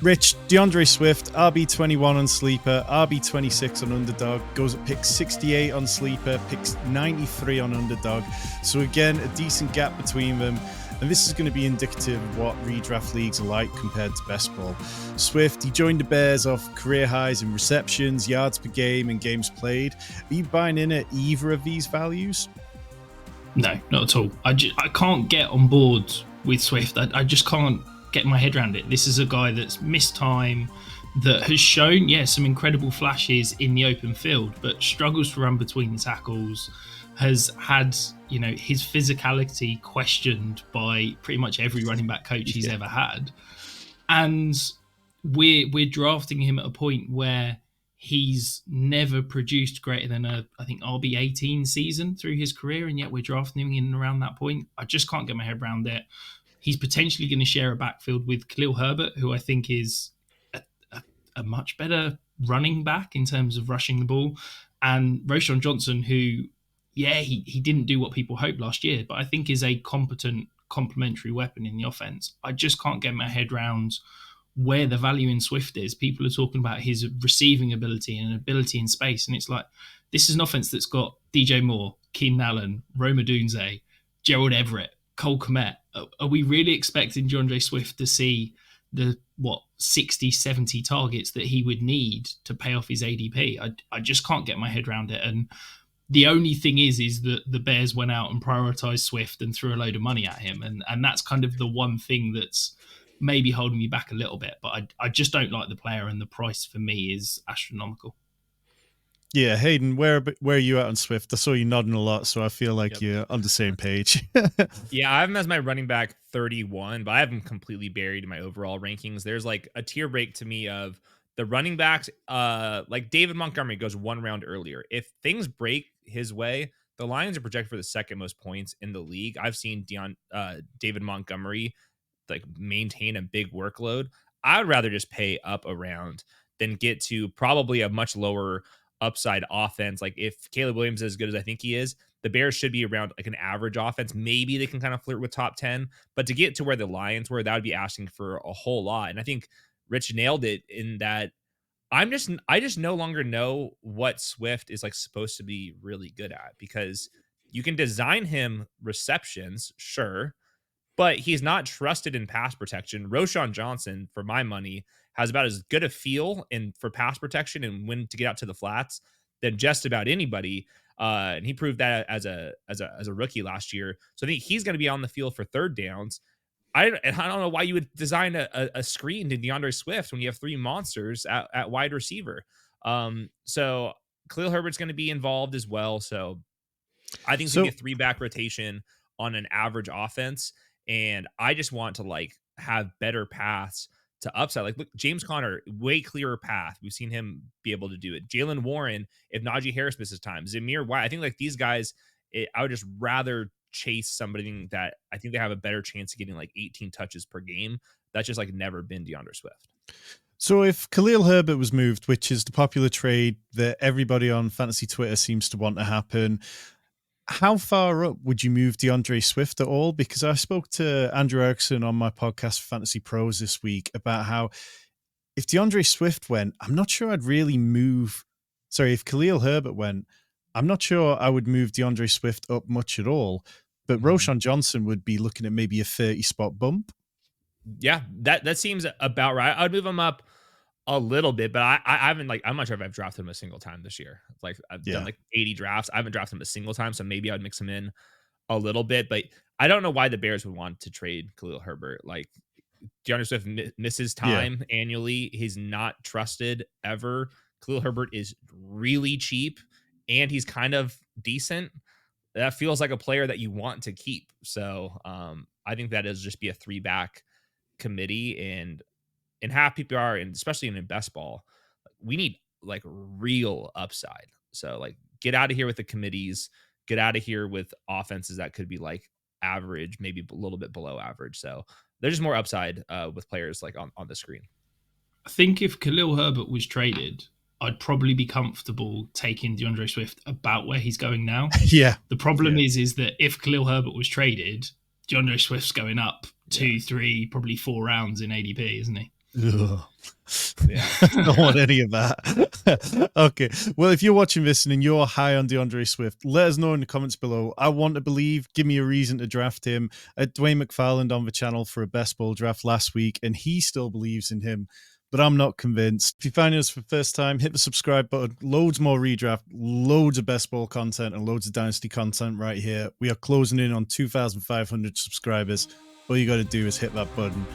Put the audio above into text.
Rich, DeAndre Swift, RB21 on Sleeper, RB26 on Underdog, goes at pick 68 on Sleeper, picks 93 on Underdog. So again, a decent gap between them. And this is going to be indicative of what redraft leagues are like compared to best ball. Swift, he joined the Bears off career highs in receptions, yards per game, and games played. Are you buying in at either of these values? No, not at all. I can't get on board with Swift. I just can't get my head around it. This is a guy that's missed time, that has shown, some incredible flashes in the open field, but struggles to run between the tackles, has had, his physicality questioned by pretty much every running back coach he's ever had. And we're drafting him at a point where he's never produced greater than I think RB18 season through his career, and yet we're drafting him in around that point. I just can't get my head around it. He's potentially going to share a backfield with Khalil Herbert, who I think is a much better running back in terms of rushing the ball, and Roschon Johnson, who, he didn't do what people hoped last year, but I think is a competent complementary weapon in the offense. I just can't get my head around where the value in Swift is. People are talking about his receiving ability and ability in space, and it's like, this is an offense that's got DJ Moore, Keenan Allen, Rome Odunze, Gerald Everett, Cole Kmet. Are we really expecting DeAndre Swift to see the 60, 70 targets that he would need to pay off his ADP? I just can't get my head around it. And the only thing is that the Bears went out and prioritized Swift and threw a load of money at him. And that's kind of the one thing that's maybe holding me back a little bit. But I just don't like the player, and the price for me is astronomical. Yeah, Hayden, where are you at on Swift? I saw you nodding a lot, so I feel like you're on the same page. Yeah, I have him as my running back 31, but I have him completely buried in my overall rankings. There's like a tier break to me of the running backs, like David Montgomery goes one round earlier. If things break his way, the Lions are projected for the second most points in the league. I've seen David Montgomery like maintain a big workload. I would rather just pay up a round than get to probably a much lower upside offense. Like if Caleb Williams is as good as I think he is, the Bears should be around like an average offense. Maybe they can kind of flirt with top 10, but to get to where the Lions were, that would be asking for a whole lot. And I think Rich nailed it in that I just no longer know what Swift is like supposed to be really good at, because you can design him receptions, sure, but he's not trusted in pass protection. Roschon Johnson, for my money, has about as good a feel for pass protection and when to get out to the flats than just about anybody. And he proved that as a rookie last year. So I think he's going to be on the field for third downs. I don't know why you would design a screen to DeAndre Swift when you have three monsters at wide receiver. So Khalil Herbert's going to be involved as well. So I think it's going to be a 3-back rotation on an average offense. And I just want to like have better paths to upside. Like, look, James Conner, way clearer path. We've seen him be able to do it. Jalen Warren, if Najee Harris misses time, Zamir White. I think like these guys, I would just rather chase somebody that I think they have a better chance of getting like 18 touches per game. That's just like never been DeAndre Swift. So if Khalil Herbert was moved, which is the popular trade that everybody on fantasy Twitter seems to want to happen, how far up would you move DeAndre Swift at all? Because I spoke to Andrew Erickson on my podcast, Fantasy Pros, this week about how if DeAndre Swift went, I'm not sure I'd really move. Sorry, if Khalil Herbert went, I'm not sure I would move DeAndre Swift up much at all. But Roschon Johnson would be looking at maybe a 30-spot bump. Yeah, that seems about right. I'd move him up a little bit, but I haven't I'm not sure if I've drafted him a single time this year. Like I've done like 80 drafts. I haven't drafted him a single time, so maybe I'd mix him in a little bit. But I don't know why the Bears would want to trade Khalil Herbert. Like DeAndre Swift misses time annually. He's not trusted ever. Khalil Herbert is really cheap, and he's kind of decent. That feels like a player that you want to keep. So I think that is just be a 3-back committee, and in half PPR, and especially in best ball, we need like real upside. So like get out of here with the committees, get out of here with offenses that could be like average, maybe a little bit below average. So there's just more upside with players like on the screen. I think if Khalil Herbert was traded, I'd probably be comfortable taking DeAndre Swift about where he's going now. Yeah. The problem is that if Khalil Herbert was traded, DeAndre Swift's going up 2, 3, probably 4 rounds in ADP, isn't he? Ugh. Yeah. Don't want any of that. Okay. Well, if you're watching this and you're high on DeAndre Swift, let us know in the comments below. I want to believe. Give me a reason to draft him. Dwayne McFarland on the channel for a best ball draft last week, and he still believes in him, but I'm not convinced. If you're finding us for the first time, hit the subscribe button. Loads more redraft, loads of best ball content, and loads of dynasty content right here. We are closing in on 2,500 subscribers. All you got to do is hit that button.